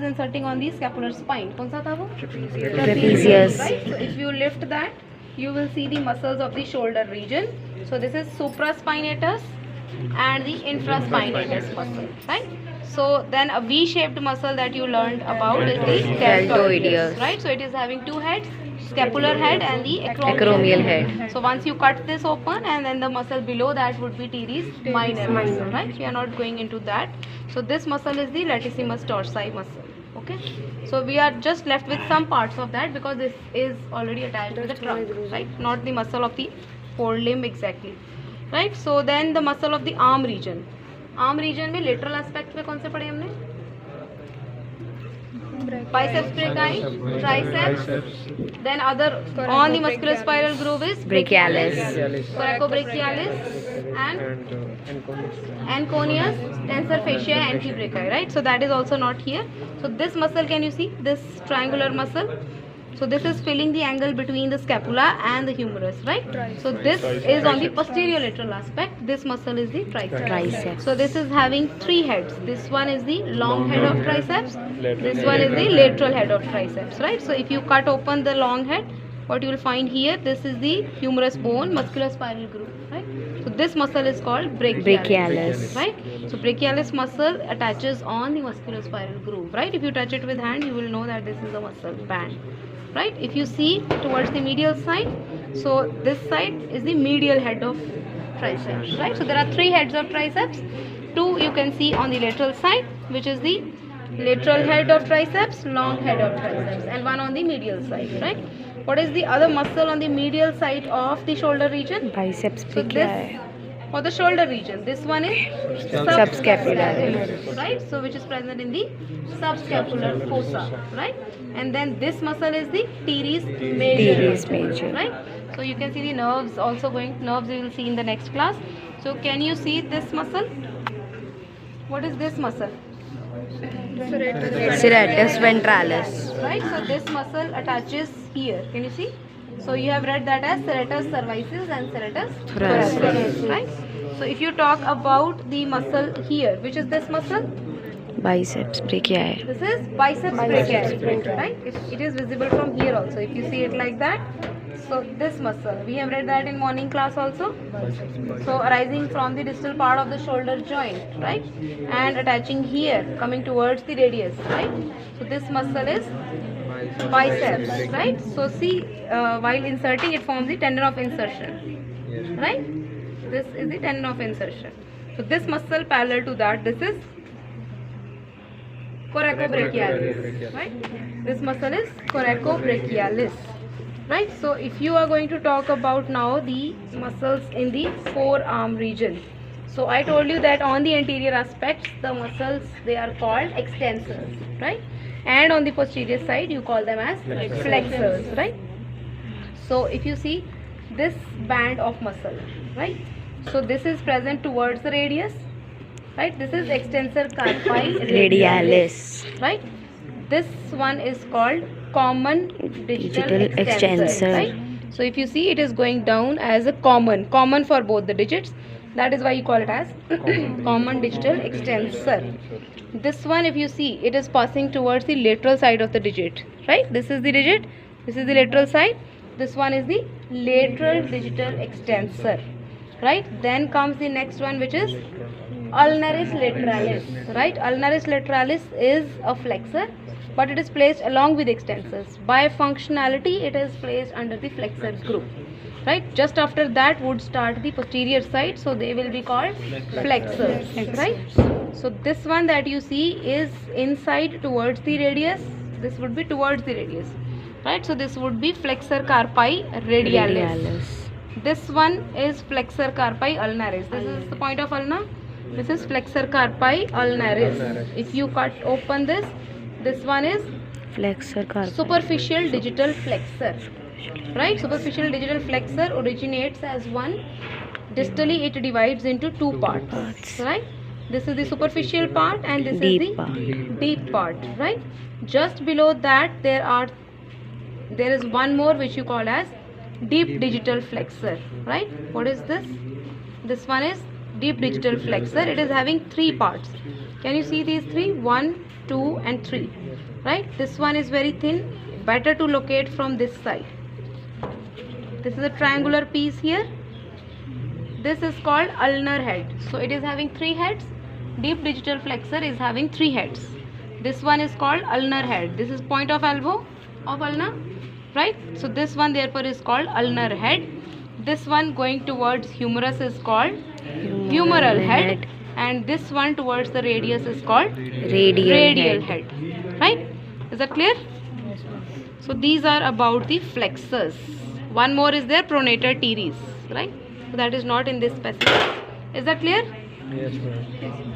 is inserting on the scapular spine. कौन सा था वो? Trapezius. Right. So if you lift that, you will see the muscles of the shoulder region. So this is supraspinatus and the infraspinatus muscle, right? So then a V-shaped muscle that you learned about is the deltoideus, right? So it is having two heads, scapular head and the Acromial head. So once you cut this open, and then the muscle below that would be teres minor muscle, right? We are not going into that. So this muscle is the latissimus dorsi muscle. Okay, so we are just left with some parts of that because this is already attached to the trunk, right? Not the muscle of the forelimb exactly, right? So then the muscle of the arm region. Arm region में lateral aspect में कौन से पढ़े हमने? Biceps brachii, triceps, then other on the musculospiral groove is Brachialis. coracobrachialis and anconeus, tensor fascia, antebrachii, right? So that is also not here. So this muscle, can you see this triangular muscle? So this is filling the angle between the scapula and the humerus, right? So this is on the posterior lateral aspect. This muscle is the triceps. So this is having three heads. This one is the long head of triceps. This one is the lateral head of triceps, right? So if you cut open the long head, what you will find here, this is the humerus bone, musculospiral groove, right? So this muscle is called brachialis, right? So brachialis muscle attaches on the musculospiral groove, right? If you touch it with hand, you will know that this is a muscle band, right? If you see towards the medial side, so this side is the medial head of triceps, right? So there are three heads of triceps. Two you can see on the lateral side, which is the lateral head of triceps, long head of triceps, and one on the medial side, right? What is the other muscle on the medial side of the shoulder region? Biceps So brachii. this for the shoulder region, this one is Subscapular. right? So which is present in the subscapular fossa, right? And then this muscle is the teres major, Teres major. right? So you can see the nerves also going. Nerves we will see in the next class. So can you see this muscle? What is this muscle? Serratus ventralis. Right? So this muscle attaches here. Can you see? So you have read that as serratus cervicis and serratus thoracic, right? So if you talk about the muscle here, which is this muscle? Biceps brachii. This is biceps brachii, right? It is visible from here also. If you see it like that, so this muscle, we have read that in morning class also. So arising from the distal part of the shoulder joint, right? And attaching here, coming towards the radius, right? So this muscle is biceps, right? So see, while inserting, it forms the tendon of insertion, right? This is the tendon of insertion. So this muscle parallel to that, this is coracobrachialis, right? This muscle is coracobrachialis, right? So if you are going to talk about now the muscles in the forearm region, so I told you that on the anterior aspects, the muscles, they are called extensors, right? And on the posterior side, you call them as flexors, right? So if you see this band of muscle, right? So this is present towards the radius, right? This is extensor carpi Radialis. right? This one is called common digital extensor, right? So if you see, it is going down as a common for both the digits. That is why you call it as common digital extensor. This one, if you see, it is passing towards the lateral side of the digit, right? This is the digit, this is the lateral side. This one is the lateral digital extensor, right? Then comes the next one, which is ulnaris lateralis, right? Ulnaris lateralis is a flexor, but it is placed along with extensors. By functionality, it is placed under the flexor group, right? Just after that would start the posterior side, so they will be called flexors, right? So this one that you see is inside towards the radius. This would be towards the radius, right? So this would be flexor carpi radialis. This one is flexor carpi ulnaris. This is the point of ulna. This is flexor carpi ulnaris. If you cut open this, this one is Flexor carpi. superficial digital flexor, right? Superficial digital flexor originates as one. Distally, it divides into two parts, right? This is the superficial part and this Deep is the part. deep part, right? Just below that, there is one more which you call as deep digital flexor, right? What is this? This one is deep digital flexor. It is having three parts. Can you see these three? 1, 2 and 3, right? This one is very thin, better to locate from this side. This is a triangular piece here. This is called ulnar head. So it is having 3 heads. Deep digital flexor is having 3 heads. This one is called ulnar head. This is point of elbow of ulna, right? So this one therefore is called ulnar head. This one going towards humerus is called humeral head, and this one towards the radius is called radial head. Right? Is that clear? So these are about the flexors. One more is there, pronator teres, right? So that is not in this specific. Is that clear? Yes, ma'am.